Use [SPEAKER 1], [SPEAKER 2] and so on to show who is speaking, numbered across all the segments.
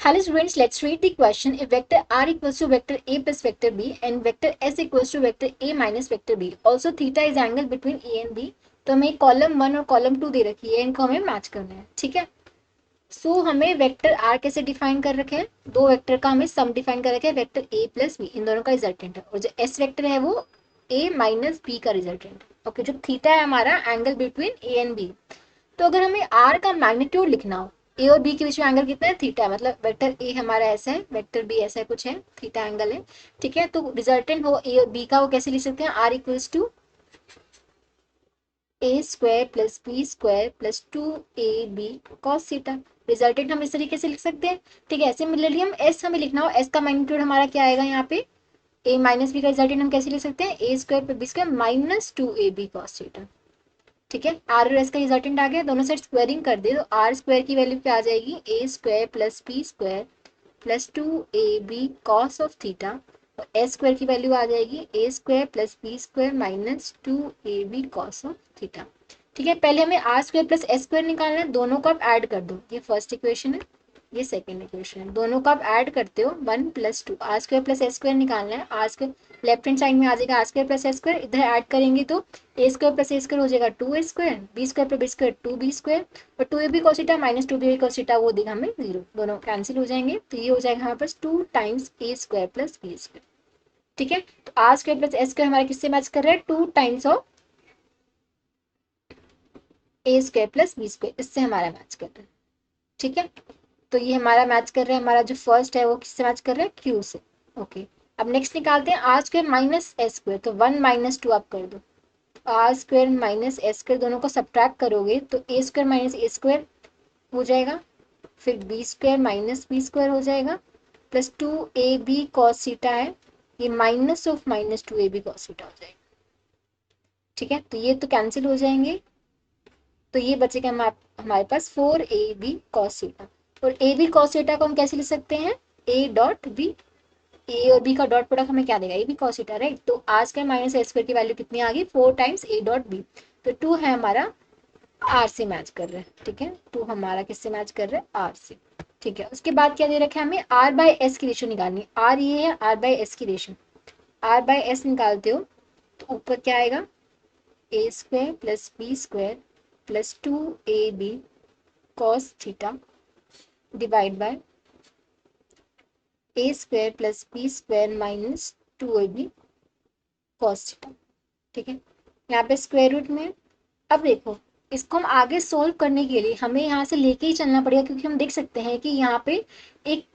[SPEAKER 1] Hello students, let's read the question. If vector r equals to vector a plus vector b and vector s equals to vector a minus vector b, also theta is angle between a and b. तो हमें column 1 और column 2 दे रखी है, इनको हमें match करना है, ठीक है। हमें वेक्टर r कैसे डिफाइन कर रखे हैं, दो वेक्टर का हमें सम डिफाइन कर रखे हैं, वेक्टर a प्लस बी, इन दोनों का रिजल्टेंट है, और जो s वेक्टर है वो a माइनस बी का रिजल्टेंट है। ओके, जो थीटा है हमारा angle between a and b। तो अगर हमें r का मैग्नीट्यूड लिखना हो, ए और बी के बीच में एंगल कितना है, थीटा है, मतलब वेक्टर ए हमारा ऐसा है, वेक्टर बी ऐसा है, कुछ है, थीटा एंगल है, ठीक है। तो रिजल्टेंट हो ए और बी का, वो कैसे लिख सकते हैं, R equals to A square plus B square plus 2ab cos theta. Resultant हम इस तरीके से लिख सकते हैं, ठीक है। ऐसे मिलर हम एस हमें लिखना हो, एस का मैग्नीट्यूड हमारा क्या आएगा यहाँ पे, ए माइनस बी का रिजल्टेंट हम कैसे लिख सकते हैं, A square plus B square minus 2ab cos theta, ठीक है। आर और एस का रिजल्टेंट आ गया, दोनों साइड स्क्वायरिंग कर दे तो आर स्क्वायर की वैल्यू क्या आ जाएगी, A square plus B square plus 2ab cos of theta, और एस स्क्वायर की वैल्यू आ जाएगी A square plus B square minus 2ab cos of theta, ठीक है। पहले हमें R square plus S square निकालना है, दोनों को आप ऐड कर दो, ये फर्स्ट इक्वेशन है, ये सेकंड इक्वेशन है, दोनों को आप ऐड करते हो 1 + 2, R square plus S square निकालना है, R square left hand side में आ जाएगा, R square plus S square, इधर ऐड करेंगे तो A square plus A square हो जाएगा 2a square, B square plus B square 2b square, और 2ab cos theta minus 2b cos theta वो देगा हमें 0, दोनों कैंसिल हो जाएंगे, तो ये हो जाएगा हमारे पास 2 times A square plus B square, ठीक है। तो R square plus S square हमारे किससे मैच कर रहा है, 2 times of A square plus B square, इससे हमारा मैच कर रहा है, ठीक है। तो ये हमारा मैच कर रहा है, हमारा जो फर्स्ट है वो किससे मैच कर रहा है, क्यू से। ओके, अब नेक्स्ट निकालते हैं R square minus S square, तो 1 - 2 आप कर दो, R square minus S square दोनों को सब्ट्रैक्ट करोगे तो A square minus A square हो जाएगा, फिर B square minus B square हो जाएगा, प्लस 2ab कॉस थीटा है, ये minus of minus 2ab cos theta हो जाएगा, ठीक है। तो ये तो कैंसिल हो जाएंगे, तो ये बचेगा हमारे पास 4ab कॉस थीटा, और ए बी कॉस थीटा को हम कैसे लिख सकते हैं, ए डॉट बी, ए और बी का डॉट प्रोडक्ट हमें क्या देगा, A B cos theta, right. तो R square minus A square की वैल्यू कितनी आ गई, 4 टाइम्स ए डॉट बी, तो 2 है हमारा, आर से मैच कर रहा है, ठीक है। 2 हमारा किससे मैच कर रहा है, आर से, ठीक है। उसके बाद क्या दे रखा है हमें, आर बाय एस की रेशियो निकालनी है, आर ये है, आर बाय एस की रेशियो, आर बाय एस निकालते हो तो ऊपर क्या आएगा, A square plus B square plus 2ab cos theta divide by A square plus B square minus 2ab cos theta, ठीक है। यहाँ पे स्क्वायर रूट में, अब देखो इसको हम आगे सोल्व करने के लिए हमें यहाँ से लेके ही चलना पड़ेगा, क्योंकि हम देख सकते हैं कि यहाँ पे एक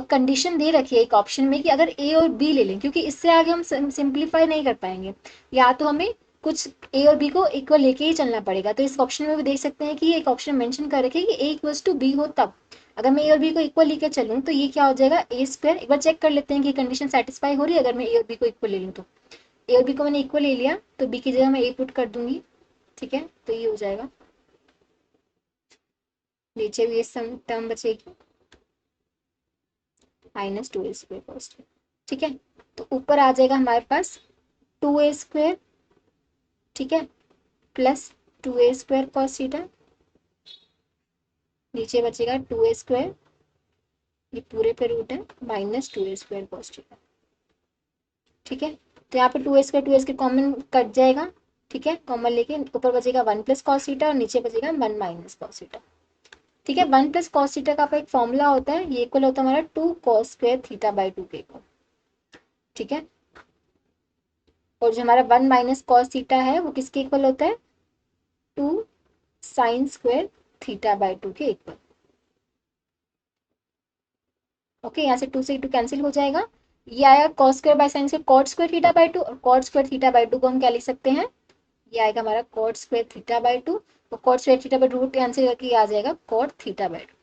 [SPEAKER 1] कंडीशन दे रखी है एक ऑप्शन में कि अगर ए और बी ले लें, क्योंकि इससे आगे हम सिंप्लीफाई नहीं कर पाएंगे, या तो हमें कुछ ए और बी को इक्वल लेके ही चलना पड़ेगा। तो इस ऑप्शन में भी देख सकते हैं कि ये एक ऑप्शन मेंशन कर रखे कि ए इक्वल्स टू बी हो, तब अगर मैं ए और बी को इक्वल लेके चलूँ तो ये क्या हो जाएगा, ए स्क्वायर, एक बार चेक कर लेते हैं कि कंडीशन सेटिस्फाई हो रही है, अगर मैं ए और बी को इक्वल ले लूँ तो, ए और बी को मैंने इक्वल ले लिया तो बी की जगह मैं ए पुट कर दूंगी, ठीक है। तो ये हो जाएगा, नीचे भी ये सम टर्म बचेगी माइनस 2a स्क्वायर कॉस, ठीक है। तो ऊपर आ जाएगा हमारे पास 2a स्क्वायर, ठीक है, plus 2a square cos theta, नीचे बचेगा 2a स्क्वायर, ये पूरे पे रूट है, minus 2a square cos theta, ठीक है। तो यहाँ पे 2a square 2a square common cut जाएगा, ठीक है, कॉमन लेके ऊपर बचेगा 1 + कॉस थीटा और नीचे बचेगा 1 - कॉस थीटा, ठीक है। 1 + कॉस थीटा का एक फॉर्मूला होता है, ये इक्वल होता है हमारा 2 cos स्क्वायर थीटा बाई 2 के इक्वल, ठीक है। और जो हमारा 1 - कॉस थीटा है वो किसके इक्वल होता है, 2 साइन स्क्वायर थीटा बाई 2 के इक्वल, ओके। यहाँ से 2 से 2 कैंसिल हो जाएगा, ये आया cos square by sine square cot square theta by 2, और कॉट स्क्वायर थीटा बाई 2 को हम क्या लिख सकते हैं, ये आएगा हमारा कॉट स्क्वायर थीटा बाई 2, और cot square theta by root cancel करके आ जाएगा कॉट थीटा बाई 2।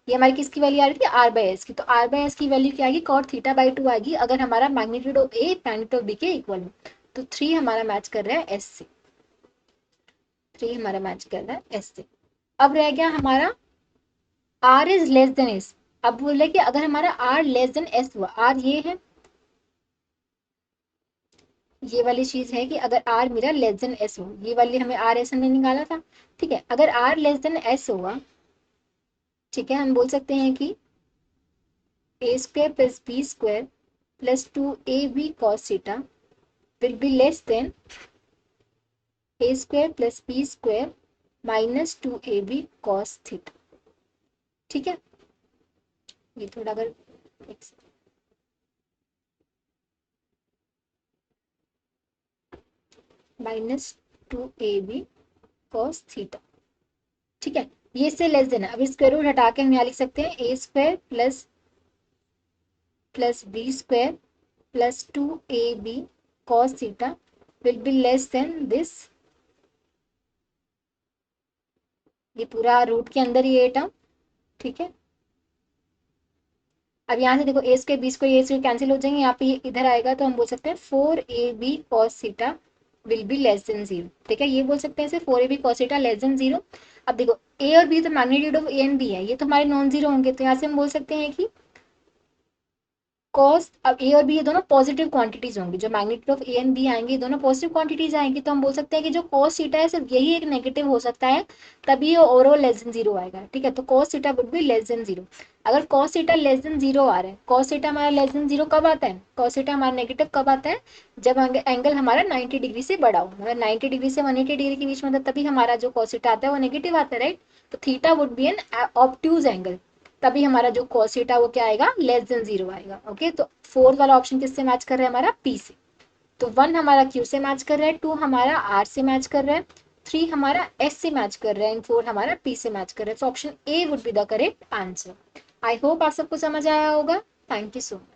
[SPEAKER 1] ये हमारी किसकी वैल्यू आ रही थी, आर बाई एस की, तो आर बाई एस की वैल्यू क्या आएगी, कॉट थीटा बाई 2 आएगी, अगर हमारा magnitude of A magnitude of B के इक्वल हो। तो 3 हमारा मैच कर रहा है एस से, 3 हमारा मैच कर रहा है एस से। अब रह गया हमारा R is less than S, अब बोले कि अगर हमारा आर लेस देन एस हुआ, आर ये है, ये वाली चीज है कि अगर आर मेरा लेस देन एस हो, ये वाली हमें आर एस हमने निकाला था, ठीक है। अगर आर लेस देन एस हुआ, ठीक है, हम बोल सकते हैं कि A square plus B square plus 2ab cos theta will be less than a square plus b square minus 2ab cos theta. ठीक है, ये थोड़ा अगर माइनस 2ab cos थीटा। ठीक है, ये इससे लेस देन है। अब स्क्वायर रूट हटा के हम यहाँ लिख सकते हैं A square plus B square plus 2ab cos theta will be less than this, ये पूरा रूट के अंदर ही ए टर्म। ठीक है, अब यहाँ से देखो ए स्क्वायर बी स्क्वायर, ए स्क्वायर कैंसिल हो जाएंगे, यहाँ पे इधर आएगा तो हम बोल सकते हैं 4ab cos theta will be less then 0। ठीक है, ये बोल सकते हैं 4ab cos theta less than 0। अब देखो ए और बी तो magnitude of A and B है, ये तो हमारे नॉन जीरो होंगे, तो यहाँ से हम बोल सकते हैं कि कॉस, अब ए और बी ये दोनों पॉजिटिव क्वांटिटीज होंगी, जो magnitude of A and B आएंगे ये दोनों पॉजिटिव क्वांटिटीज आएंगी, तो हम बोल सकते हैं कि जो कॉस थीटा है सिर्फ यही एक नेगेटिव हो सकता है, तभी ये ओवरऑल लेस देन 0 आएगा। ठीक है, तो cos theta would B less then 0। अगर कॉस थीटा लेस देन 0 आ रहा है, कॉस थीटा हमारा लेस देन 0 कब आता है, कॉस थीटा हमारा नेगेटिव कब आता है, जब एंगल हमारा 90 डिग्री से बड़ा हो, मतलब 90 डिग्री से 180 डिग्री के बीच में, तभी हमारा जो कॉस थीटा आता है वो नेगेटिव आता है, राइट। तो theta would be an obtuse angle, तभी हमारा जो कॉस थीटा वो क्या आएगा, लेस देन 0 आएगा। ओके, तो फोर्थ वाला ऑप्शन किससे मैच कर रहा है, हमारा पी से। तो 1 हमारा क्यू से मैच कर रहा है, 2 हमारा आर से मैच कर रहा है, 3 हमारा एस से मैच कर रहा है, एंड 4 हमारा पी से मैच कर रहा है। तो option A would be the correct answer. I hope आप सबको समझ आया होगा। Thank you so much.